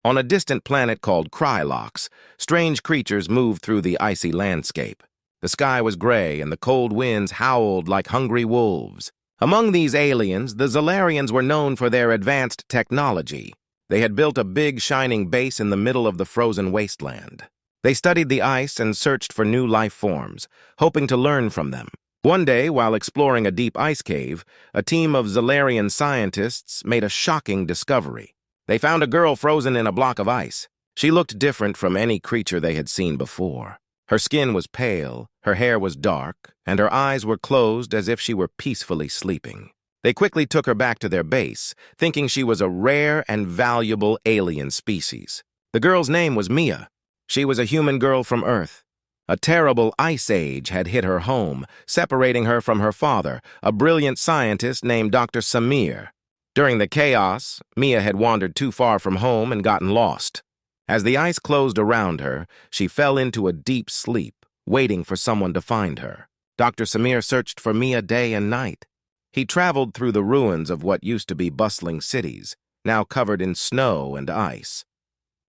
On a distant planet called Krylox, strange creatures moved through the icy landscape. The sky was gray and the cold winds howled like hungry wolves. Among these aliens, the Zalarians were known for their advanced technology. They had built a big, shining base in the middle of the frozen wasteland. They studied the ice and searched for new life forms, hoping to learn from them. One day, while exploring a deep ice cave, a team of Zalarian scientists made a shocking discovery. They found a girl frozen in a block of ice. She looked different from any creature they had seen before. Her skin was pale, her hair was dark, and her eyes were closed as if she were peacefully sleeping. They quickly took her back to their base, thinking she was a rare and valuable alien species. The girl's name was Mia. She was a human girl from Earth. A terrible ice age had hit her home, separating her from her father, a brilliant scientist named Dr. Samir. During the chaos, Mia had wandered too far from home and gotten lost. As the ice closed around her, she fell into a deep sleep, waiting for someone to find her. Dr. Samir searched for Mia day and night. He traveled through the ruins of what used to be bustling cities, now covered in snow and ice.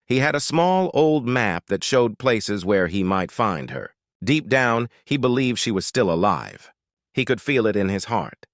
He had a small old map that showed places where he might find her. Deep down, he believed she was still alive. He could feel it in his heart.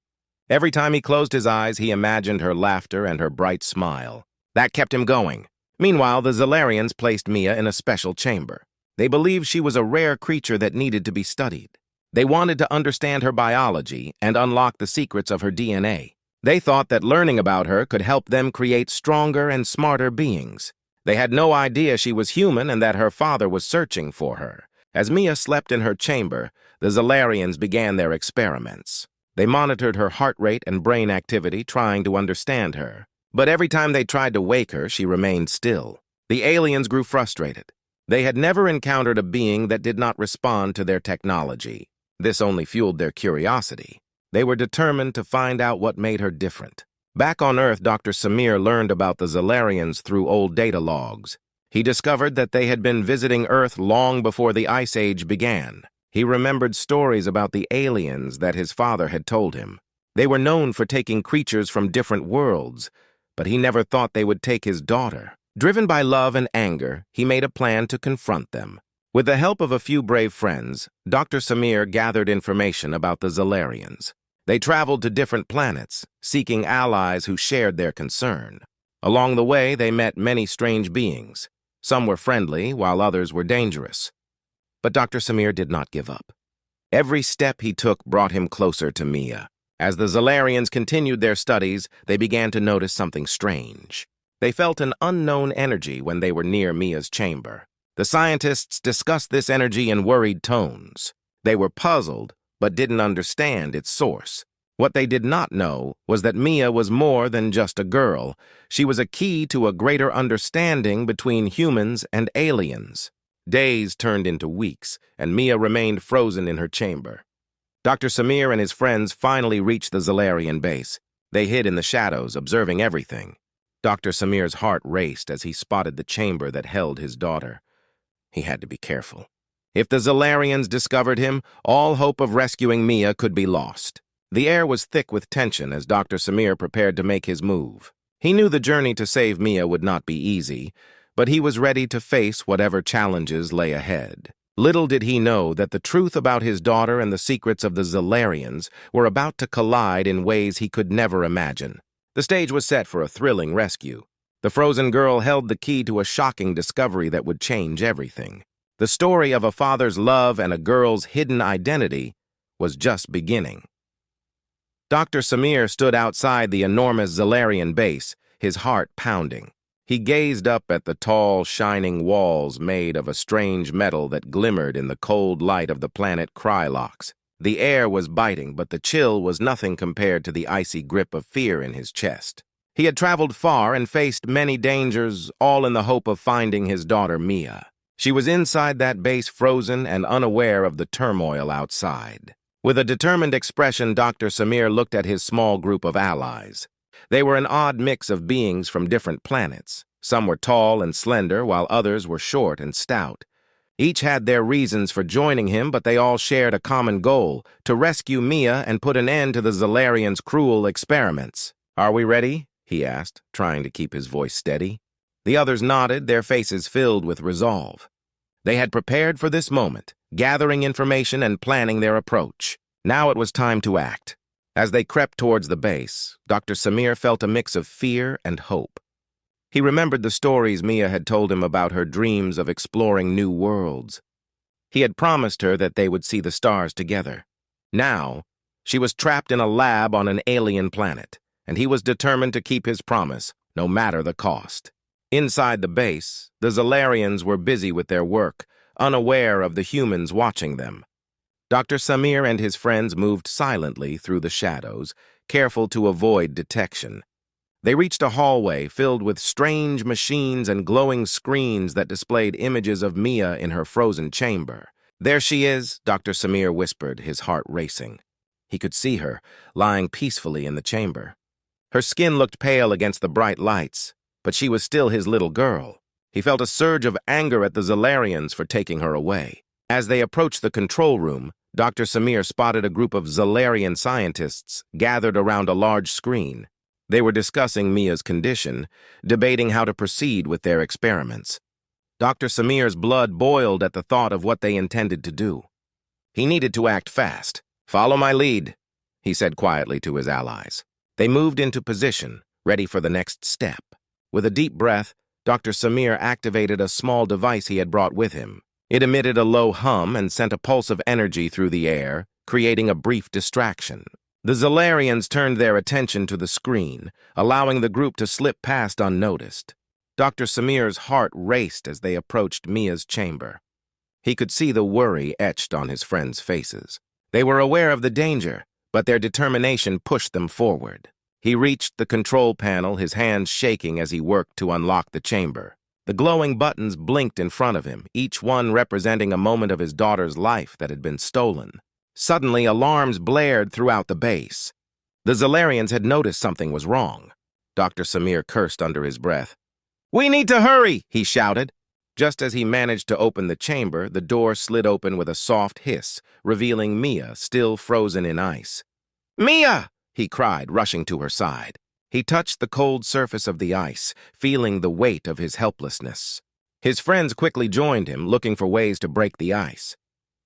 Every time he closed his eyes, he imagined her laughter and her bright smile. That kept him going. Meanwhile, the Zalarians placed Mia in a special chamber. They believed she was a rare creature that needed to be studied. They wanted to understand her biology and unlock the secrets of her DNA. They thought that learning about her could help them create stronger and smarter beings. They had no idea she was human and that her father was searching for her. As Mia slept in her chamber, the Zalarians began their experiments. They monitored her heart rate and brain activity, trying to understand her. But every time they tried to wake her, she remained still. The aliens grew frustrated. They had never encountered a being that did not respond to their technology. This only fueled their curiosity. They were determined to find out what made her different. Back on Earth, Dr. Samir learned about the Zalarians through old data logs. He discovered that they had been visiting Earth long before the Ice Age began. He remembered stories about the aliens that his father had told him. They were known for taking creatures from different worlds, but he never thought they would take his daughter. Driven by love and anger, he made a plan to confront them. With the help of a few brave friends, Dr. Samir gathered information about the Zalarians. They traveled to different planets, seeking allies who shared their concern. Along the way, they met many strange beings. Some were friendly, while others were dangerous. But Dr. Samir did not give up. Every step he took brought him closer to Mia. As the Zalarians continued their studies, they began to notice something strange. They felt an unknown energy when they were near Mia's chamber. The scientists discussed this energy in worried tones. They were puzzled, but didn't understand its source. What they did not know was that Mia was more than just a girl. She was a key to a greater understanding between humans and aliens. Days turned into weeks, and Mia remained frozen in her chamber. Dr. Samir and his friends finally reached the Zalarian base. They hid in the shadows, observing everything. Dr. Samir's heart raced as he spotted the chamber that held his daughter. He had to be careful. If the Zalarians discovered him, all hope of rescuing Mia could be lost. The air was thick with tension as Dr. Samir prepared to make his move. He knew the journey to save Mia would not be easy, but he was ready to face whatever challenges lay ahead. Little did he know that the truth about his daughter and the secrets of the Zalarians were about to collide in ways he could never imagine. The stage was set for a thrilling rescue. The frozen girl held the key to a shocking discovery that would change everything. The story of a father's love and a girl's hidden identity was just beginning. Dr. Samir stood outside the enormous Zalarian base, his heart pounding. He gazed up at the tall, shining walls made of a strange metal that glimmered in the cold light of the planet Krylox. The air was biting, but the chill was nothing compared to the icy grip of fear in his chest. He had traveled far and faced many dangers, all in the hope of finding his daughter Mia. She was inside that base, frozen and unaware of the turmoil outside. With a determined expression, Dr. Samir looked at his small group of allies. They were an odd mix of beings from different planets. Some were tall and slender, while others were short and stout. Each had their reasons for joining him, but they all shared a common goal: to rescue Mia and put an end to the Zalarians' cruel experiments. "Are we ready?" he asked, trying to keep his voice steady. The others nodded, their faces filled with resolve. They had prepared for this moment, gathering information and planning their approach. Now it was time to act. As they crept towards the base, Dr. Samir felt a mix of fear and hope. He remembered the stories Mia had told him about her dreams of exploring new worlds. He had promised her that they would see the stars together. Now, she was trapped in a lab on an alien planet, and he was determined to keep his promise, no matter the cost. Inside the base, the Zalarians were busy with their work, unaware of the humans watching them. Dr. Samir and his friends moved silently through the shadows, careful to avoid detection. They reached a hallway filled with strange machines and glowing screens that displayed images of Mia in her frozen chamber. "There she is," Dr. Samir whispered, his heart racing. He could see her, lying peacefully in the chamber. Her skin looked pale against the bright lights, but she was still his little girl. He felt a surge of anger at the Zalarians for taking her away. As they approached the control room, Dr. Samir spotted a group of Zalarian scientists gathered around a large screen. They were discussing Mia's condition, debating how to proceed with their experiments. Dr. Samir's blood boiled at the thought of what they intended to do. He needed to act fast. "Follow my lead," he said quietly to his allies. They moved into position, ready for the next step. With a deep breath, Dr. Samir activated a small device he had brought with him. It emitted a low hum and sent a pulse of energy through the air, creating a brief distraction. The Zalarians turned their attention to the screen, allowing the group to slip past unnoticed. Dr. Samir's heart raced as they approached Mia's chamber. He could see the worry etched on his friends' faces. They were aware of the danger, but their determination pushed them forward. He reached the control panel, his hands shaking as he worked to unlock the chamber. The glowing buttons blinked in front of him, each one representing a moment of his daughter's life that had been stolen. Suddenly, alarms blared throughout the base. The Zalarians had noticed something was wrong. Dr. Samir cursed under his breath. "We need to hurry!" he shouted. Just as he managed to open the chamber, the door slid open with a soft hiss, revealing Mia, still frozen in ice. "Mia!" he cried, rushing to her side. He touched the cold surface of the ice, feeling the weight of his helplessness. His friends quickly joined him, looking for ways to break the ice.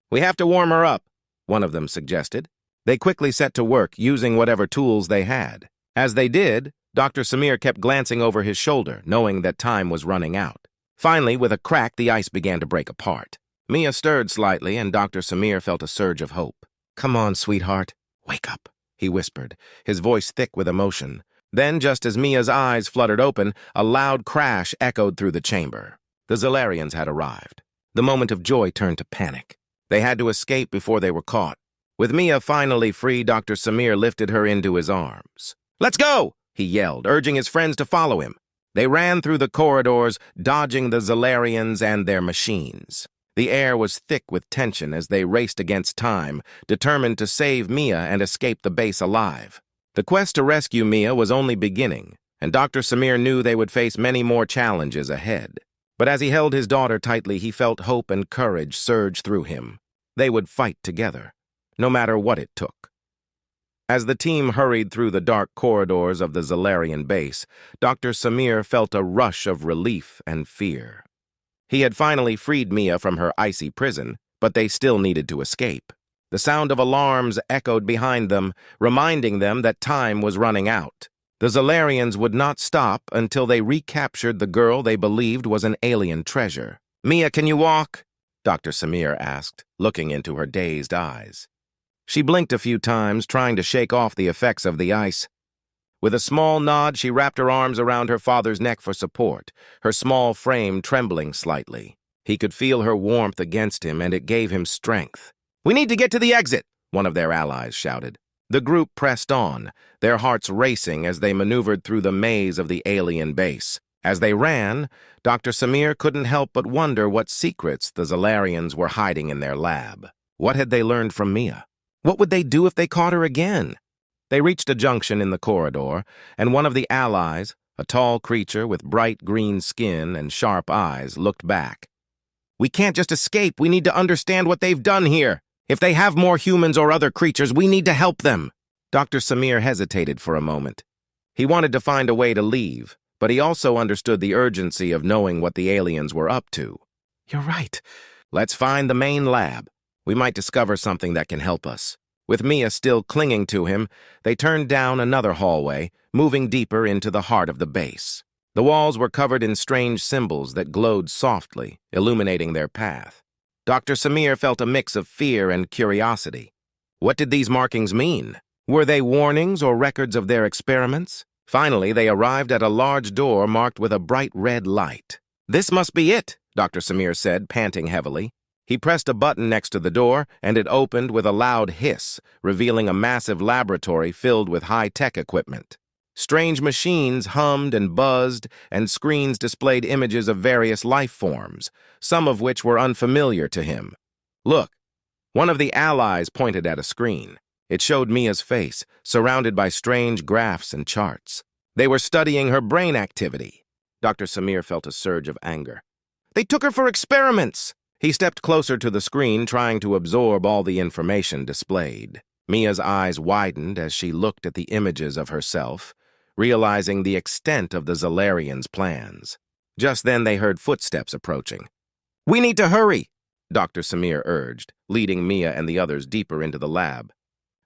"We have to warm her up," one of them suggested. They quickly set to work, using whatever tools they had. As they did, Dr. Samir kept glancing over his shoulder, knowing that time was running out. Finally, with a crack, the ice began to break apart. Mia stirred slightly, and Dr. Samir felt a surge of hope. "Come on, sweetheart. Wake up," he whispered, his voice thick with emotion. Then, just as Mia's eyes fluttered open, a loud crash echoed through the chamber. The Zalarians had arrived. The moment of joy turned to panic. They had to escape before they were caught. With Mia finally free, Dr. Samir lifted her into his arms. "Let's go!" he yelled, urging his friends to follow him. They ran through the corridors, dodging the Zalarians and their machines. The air was thick with tension as they raced against time, determined to save Mia and escape the base alive. The quest to rescue Mia was only beginning, and Dr. Samir knew they would face many more challenges ahead. But as he held his daughter tightly, he felt hope and courage surge through him. They would fight together, no matter what it took. As the team hurried through the dark corridors of the Zalarian base, Dr. Samir felt a rush of relief and fear. He had finally freed Mia from her icy prison, but they still needed to escape. The sound of alarms echoed behind them, reminding them that time was running out. The Zalarians would not stop until they recaptured the girl they believed was an alien treasure. "Mia, can you walk?" Dr. Samir asked, looking into her dazed eyes. She blinked a few times, trying to shake off the effects of the ice. With a small nod, she wrapped her arms around her father's neck for support, her small frame trembling slightly. He could feel her warmth against him, and it gave him strength. "We need to get to the exit," one of their allies shouted. The group pressed on, their hearts racing as they maneuvered through the maze of the alien base. As they ran, Dr. Samir couldn't help but wonder what secrets the Zalarians were hiding in their lab. What had they learned from Mia? What would they do if they caught her again? They reached a junction in the corridor, and one of the allies, a tall creature with bright green skin and sharp eyes, looked back. "We can't just escape. We need to understand what they've done here. If they have more humans or other creatures, we need to help them." Dr. Samir hesitated for a moment. He wanted to find a way to leave, but he also understood the urgency of knowing what the aliens were up to. "You're right. Let's find the main lab. We might discover something that can help us." With Mia still clinging to him, they turned down another hallway, moving deeper into the heart of the base. The walls were covered in strange symbols that glowed softly, illuminating their path. Dr. Samir felt a mix of fear and curiosity. What did these markings mean? Were they warnings or records of their experiments? Finally, they arrived at a large door marked with a bright red light. "This must be it," Dr. Samir said, panting heavily. He pressed a button next to the door, and it opened with a loud hiss, revealing a massive laboratory filled with high-tech equipment. Strange machines hummed and buzzed, and screens displayed images of various life forms, some of which were unfamiliar to him. "Look," one of the allies pointed at a screen. It showed Mia's face, surrounded by strange graphs and charts. They were studying her brain activity. Dr. Samir felt a surge of anger. "They took her for experiments!" He stepped closer to the screen, trying to absorb all the information displayed. Mia's eyes widened as she looked at the images of herself, realizing the extent of the Zalarians' plans. Just then they heard footsteps approaching. "We need to hurry," Dr. Samir urged, leading Mia and the others deeper into the lab.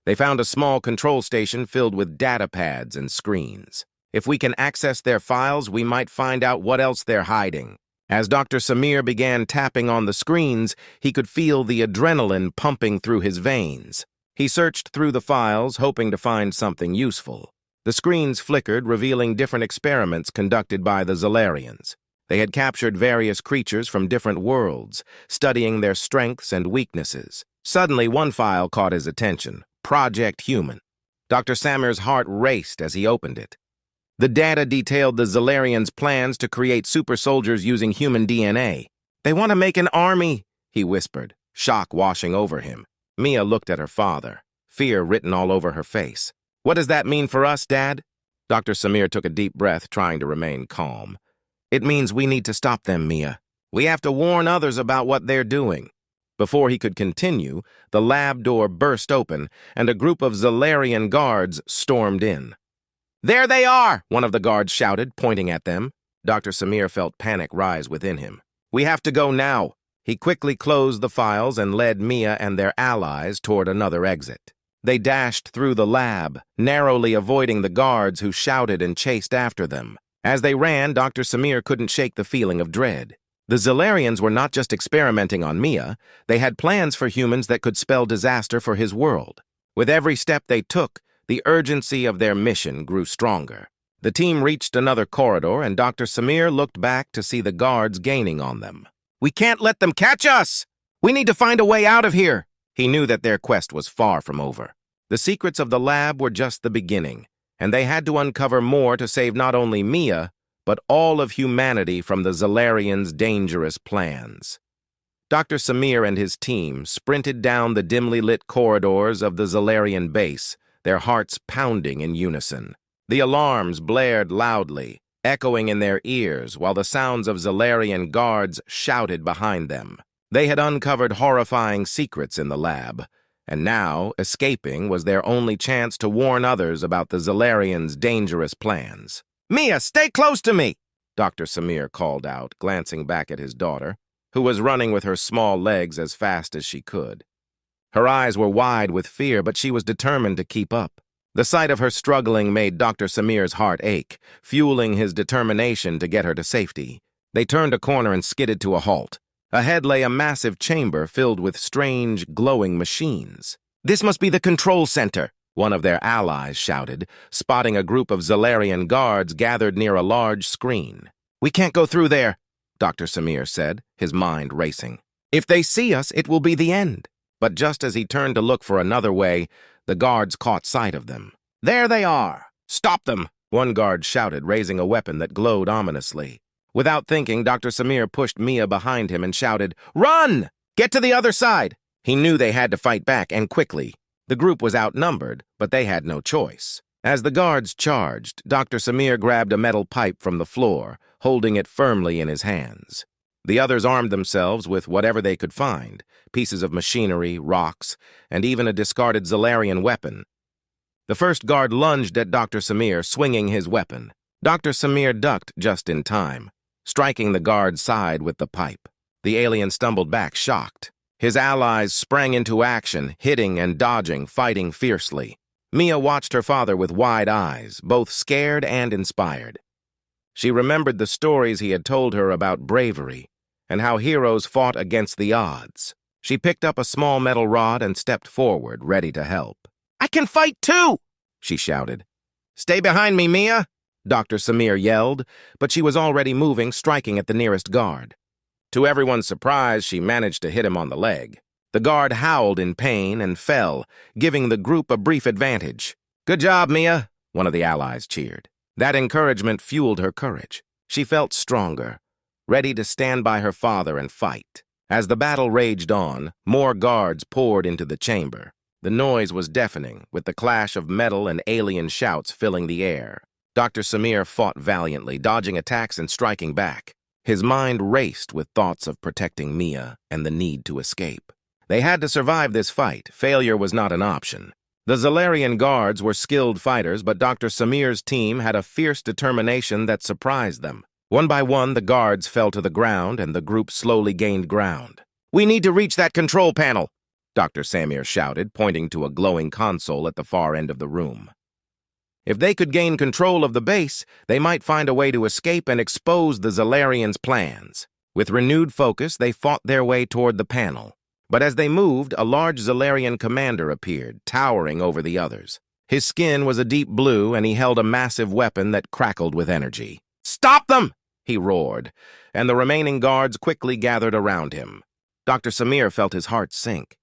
They found a small control station filled with data pads and screens. "If we can access their files, we might find out what else they're hiding." As Dr. Samir began tapping on the screens, he could feel the adrenaline pumping through his veins. He searched through the files, hoping to find something useful. The screens flickered, revealing different experiments conducted by the Zalarians. They had captured various creatures from different worlds, studying their strengths and weaknesses. Suddenly, one file caught his attention: Project Human. Dr. Samir's heart raced as he opened it. The data detailed the Zalarians' plans to create super soldiers using human DNA. "They want to make an army," he whispered, shock washing over him. Mia looked at her father, fear written all over her face. "What does that mean for us, Dad?" Dr. Samir took a deep breath, trying to remain calm. "It means we need to stop them, Mia. We have to warn others about what they're doing." Before he could continue, the lab door burst open, and a group of Zalarian guards stormed in. "There they are!" one of the guards shouted, pointing at them. Dr. Samir felt panic rise within him. "We have to go now." He quickly closed the files and led Mia and their allies toward another exit. They dashed through the lab, narrowly avoiding the guards who shouted and chased after them. As they ran, Dr. Samir couldn't shake the feeling of dread. The Zalarians were not just experimenting on Mia, they had plans for humans that could spell disaster for his world. With every step they took, the urgency of their mission grew stronger. The team reached another corridor, and Dr. Samir looked back to see the guards gaining on them. "We can't let them catch us! We need to find a way out of here!" He knew that their quest was far from over. The secrets of the lab were just the beginning, and they had to uncover more to save not only Mia, but all of humanity from the Zalarians' dangerous plans. Dr. Samir and his team sprinted down the dimly lit corridors of the Zalarian base, their hearts pounding in unison. The alarms blared loudly, echoing in their ears, while the sounds of Zalarian guards shouted behind them. They had uncovered horrifying secrets in the lab, and now escaping was their only chance to warn others about the Zalarians' dangerous plans. "Mia, stay close to me!" Dr. Samir called out, glancing back at his daughter, who was running with her small legs as fast as she could. Her eyes were wide with fear, but she was determined to keep up. The sight of her struggling made Dr. Samir's heart ache, fueling his determination to get her to safety. They turned a corner and skidded to a halt. Ahead lay a massive chamber filled with strange, glowing machines. "This must be the control center," one of their allies shouted, spotting a group of Zalarian guards gathered near a large screen. "We can't go through there," Dr. Samir said, his mind racing. "If they see us, it will be the end." But just as he turned to look for another way, the guards caught sight of them. "There they are! Stop them!" one guard shouted, raising a weapon that glowed ominously. Without thinking, Dr. Samir pushed Mia behind him and shouted, "Run! Get to the other side!" He knew they had to fight back, and quickly. The group was outnumbered, but they had no choice. As the guards charged, Dr. Samir grabbed a metal pipe from the floor, holding it firmly in his hands. The others armed themselves with whatever they could find, pieces of machinery, rocks, and even a discarded Zalarian weapon. The first guard lunged at Dr. Samir, swinging his weapon. Dr. Samir ducked just in time, striking the guard's side with the pipe. The alien stumbled back, shocked. His allies sprang into action, hitting and dodging, fighting fiercely. Mia watched her father with wide eyes, both scared and inspired. She remembered the stories he had told her about bravery and how heroes fought against the odds. She picked up a small metal rod and stepped forward, ready to help. "I can fight too!" she shouted. "Stay behind me, Mia!" Dr. Samir yelled, but she was already moving, striking at the nearest guard. To everyone's surprise, she managed to hit him on the leg. The guard howled in pain and fell, giving the group a brief advantage. "Good job, Mia," one of the allies cheered. That encouragement fueled her courage. She felt stronger, ready to stand by her father and fight. As the battle raged on, more guards poured into the chamber. The noise was deafening, with the clash of metal and alien shouts filling the air. Dr. Samir fought valiantly, dodging attacks and striking back. His mind raced with thoughts of protecting Mia and the need to escape. They had to survive this fight. Failure was not an option. The Zalarian guards were skilled fighters, but Dr. Samir's team had a fierce determination that surprised them. One by one, the guards fell to the ground, and the group slowly gained ground. "We need to reach that control panel," Dr. Samir shouted, pointing to a glowing console at the far end of the room. If they could gain control of the base, they might find a way to escape and expose the Zalarians' plans. With renewed focus, they fought their way toward the panel. But as they moved, a large Zalarian commander appeared, towering over the others. His skin was a deep blue, and he held a massive weapon that crackled with energy. "Stop them!" he roared, and the remaining guards quickly gathered around him. Dr. Samir felt his heart sink.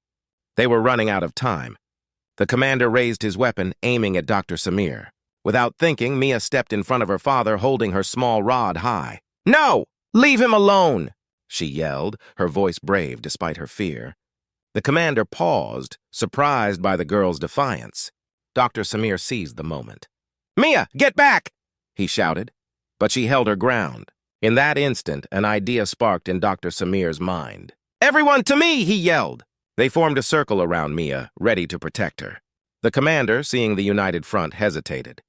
They were running out of time. The commander raised his weapon, aiming at Dr. Samir. Without thinking, Mia stepped in front of her father, holding her small rod high. "No! Leave him alone!" she yelled, her voice brave despite her fear. The commander paused, surprised by the girl's defiance. Dr. Samir seized the moment. "Mia, get back!" he shouted, but she held her ground. In that instant, an idea sparked in Dr. Samir's mind. "Everyone to me!" he yelled. They formed a circle around Mia, ready to protect her. The commander, seeing the united front, hesitated.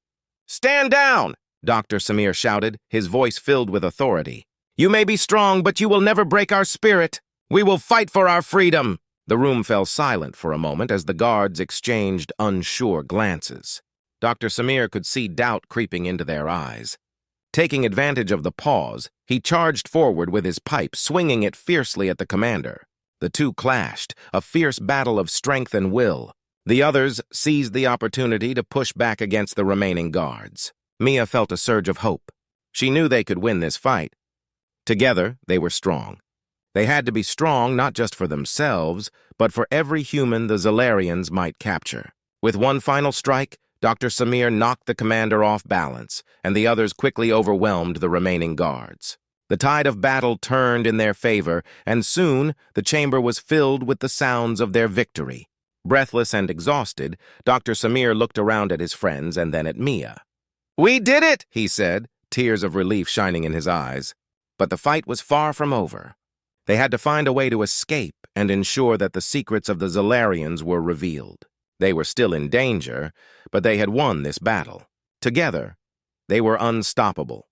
"Stand down!" Dr. Samir shouted, his voice filled with authority. "You may be strong, but you will never break our spirit. We will fight for our freedom." The room fell silent for a moment as the guards exchanged unsure glances. Dr. Samir could see doubt creeping into their eyes. Taking advantage of the pause, he charged forward with his pipe, swinging it fiercely at the commander. The two clashed, a fierce battle of strength and will. The others seized the opportunity to push back against the remaining guards. Mia felt a surge of hope. She knew they could win this fight. Together, they were strong. They had to be strong not just for themselves, but for every human the Zalarians might capture. With one final strike, Dr. Samir knocked the commander off balance, and the others quickly overwhelmed the remaining guards. The tide of battle turned in their favor, and soon the chamber was filled with the sounds of their victory. Breathless and exhausted, Dr. Samir looked around at his friends and then at Mia. "We did it!" he said, tears of relief shining in his eyes. But the fight was far from over. They had to find a way to escape and ensure that the secrets of the Zalarians were revealed. They were still in danger, but they had won this battle. Together, they were unstoppable.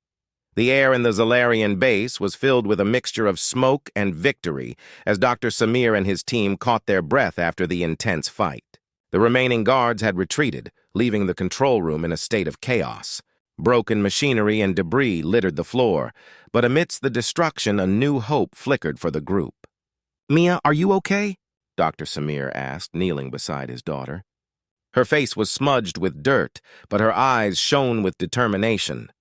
The air in the Zalarian base was filled with a mixture of smoke and victory as Dr. Samir and his team caught their breath after the intense fight. The remaining guards had retreated, leaving the control room in a state of chaos. Broken machinery and debris littered the floor, but amidst the destruction, a new hope flickered for the group. "Mia, are you okay?" Dr. Samir asked, kneeling beside his daughter. Her face was smudged with dirt, but her eyes shone with determination.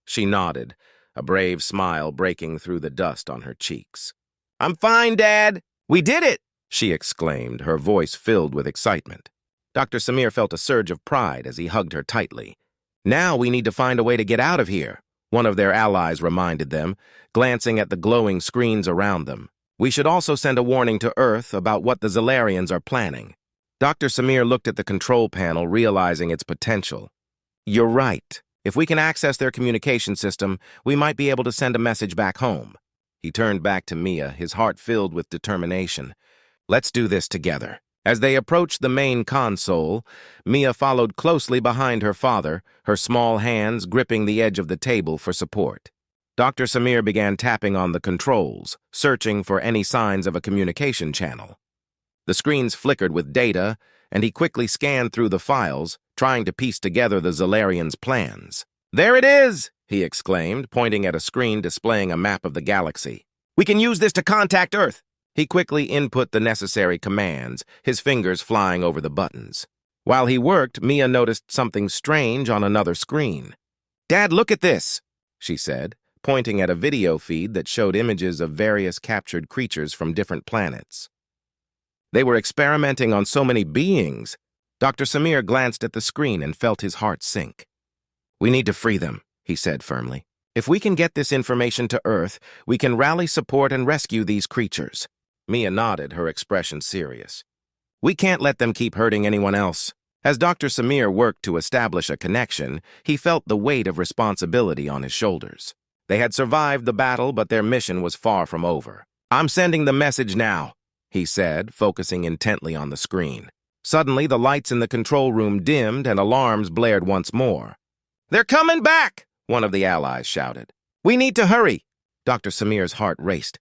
She nodded, a brave smile breaking through the dust on her cheeks. "I'm fine, Dad! We did it!" she exclaimed, her voice filled with excitement. Dr. Samir felt a surge of pride as he hugged her tightly. "Now we need to find a way to get out of here," one of their allies reminded them, glancing at the glowing screens around them. "We should also send a warning to Earth about what the Zalarians are planning." Dr. Samir looked at the control panel, realizing its potential. "You're right. If we can access their communication system, we might be able to send a message back home." He turned back to Mia, his heart filled with determination. "Let's do this together." As they approached the main console, Mia followed closely behind her father, her small hands gripping the edge of the table for support. Dr. Samir began tapping on the controls, searching for any signs of a communication channel. The screens flickered with data, and he quickly scanned through the files, trying to piece together the Zalarians' plans. "There it is!" he exclaimed, pointing at a screen displaying a map of the galaxy. "We can use this to contact Earth." He quickly input the necessary commands, his fingers flying over the buttons. While he worked, Mia noticed something strange on another screen. "Dad, look at this," she said, pointing at a video feed that showed images of various captured creatures from different planets. They were experimenting on so many beings. Dr. Samir glanced at the screen and felt his heart sink. "We need to free them," he said firmly. "If we can get this information to Earth, we can rally support and rescue these creatures." Mia nodded, her expression serious. "We can't let them keep hurting anyone else." As Dr. Samir worked to establish a connection, he felt the weight of responsibility on his shoulders. They had survived the battle, but their mission was far from over. "I'm sending the message now," he said, focusing intently on the screen. Suddenly, the lights in the control room dimmed and alarms blared once more. "They're coming back!" one of the allies shouted. "We need to hurry!" Dr. Samir's heart raced.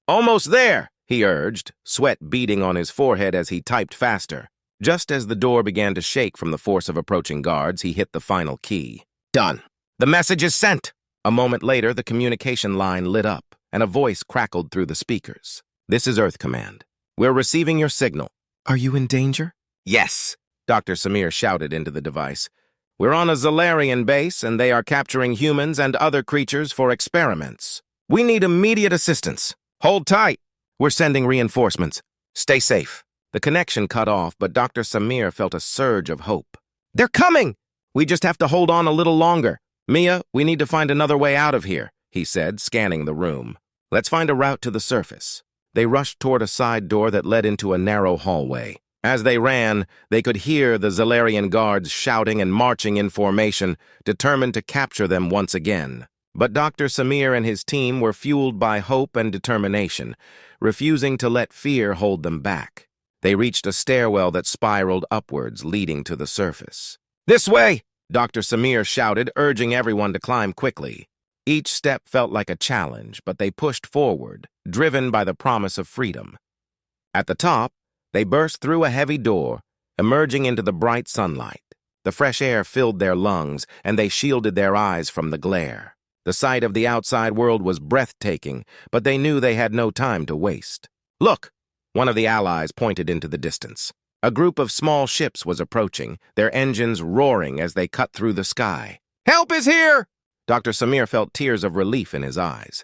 "Almost there!" he urged, sweat beading on his forehead as he typed faster. Just as the door began to shake from the force of approaching guards, he hit the final key. "Done! The message is sent!" A moment later, the communication line lit up, and a voice crackled through the speakers. "This is Earth Command. We're receiving your signal." "Are you in danger?" "Yes," Dr. Samir shouted into the device. "We're on a Zalarian base, and they are capturing humans and other creatures for experiments. We need immediate assistance. Hold tight. We're sending reinforcements. Stay safe." The connection cut off, but Dr. Samir felt a surge of hope. "They're coming! We just have to hold on a little longer. Mia, we need to find another way out of here," he said, scanning the room. "Let's find a route to the surface." They rushed toward a side door that led into a narrow hallway. As they ran, they could hear the Zalarian guards shouting and marching in formation, determined to capture them once again. But Dr. Samir and his team were fueled by hope and determination, refusing to let fear hold them back. They reached a stairwell that spiraled upwards, leading to the surface. "This way!" Dr. Samir shouted, urging everyone to climb quickly. Each step felt like a challenge, but they pushed forward, driven by the promise of freedom. At the top, they burst through a heavy door, emerging into the bright sunlight. The fresh air filled their lungs, and they shielded their eyes from the glare. The sight of the outside world was breathtaking, but they knew they had no time to waste. "Look!" One of the allies pointed into the distance. A group of small ships was approaching, their engines roaring as they cut through the sky. "Help is here!" Dr. Samir felt tears of relief in his eyes.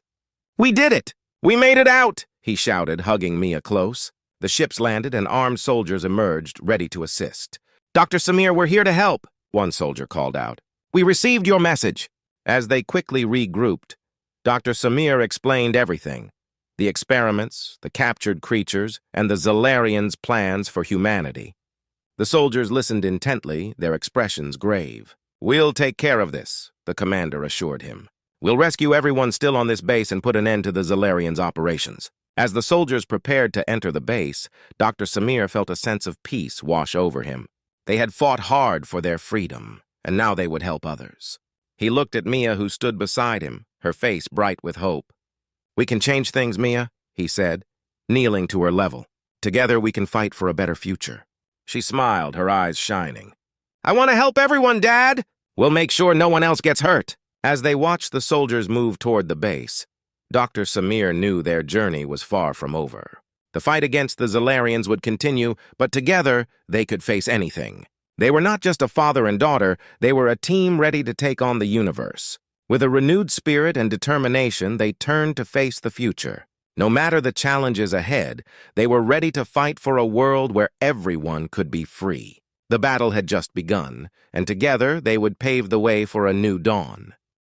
"We did it! We made it out!" he shouted, hugging Mia close. The ships landed and armed soldiers emerged, ready to assist. "Dr. Samir, we're here to help," one soldier called out. "We received your message." As they quickly regrouped, Dr. Samir explained everything. The experiments, the captured creatures, and the Zalarians' plans for humanity. The soldiers listened intently, their expressions grave. "We'll take care of this," the commander assured him. "We'll rescue everyone still on this base and put an end to the Zalarians' operations." As the soldiers prepared to enter the base, Dr. Samir felt a sense of peace wash over him. They had fought hard for their freedom, and now they would help others. He looked at Mia, who stood beside him, her face bright with hope. "We can change things, Mia," he said, kneeling to her level. "Together we can fight for a better future." She smiled, her eyes shining. "I want to help everyone, Dad! We'll make sure no one else gets hurt." As they watched the soldiers move toward the base, Dr. Samir knew their journey was far from over. The fight against the Zalarians would continue, but together they could face anything. They were not just a father and daughter, they were a team ready to take on the universe. With a renewed spirit and determination, they turned to face the future. No matter the challenges ahead, they were ready to fight for a world where everyone could be free. The battle had just begun, and together they would pave the way for a new dawn.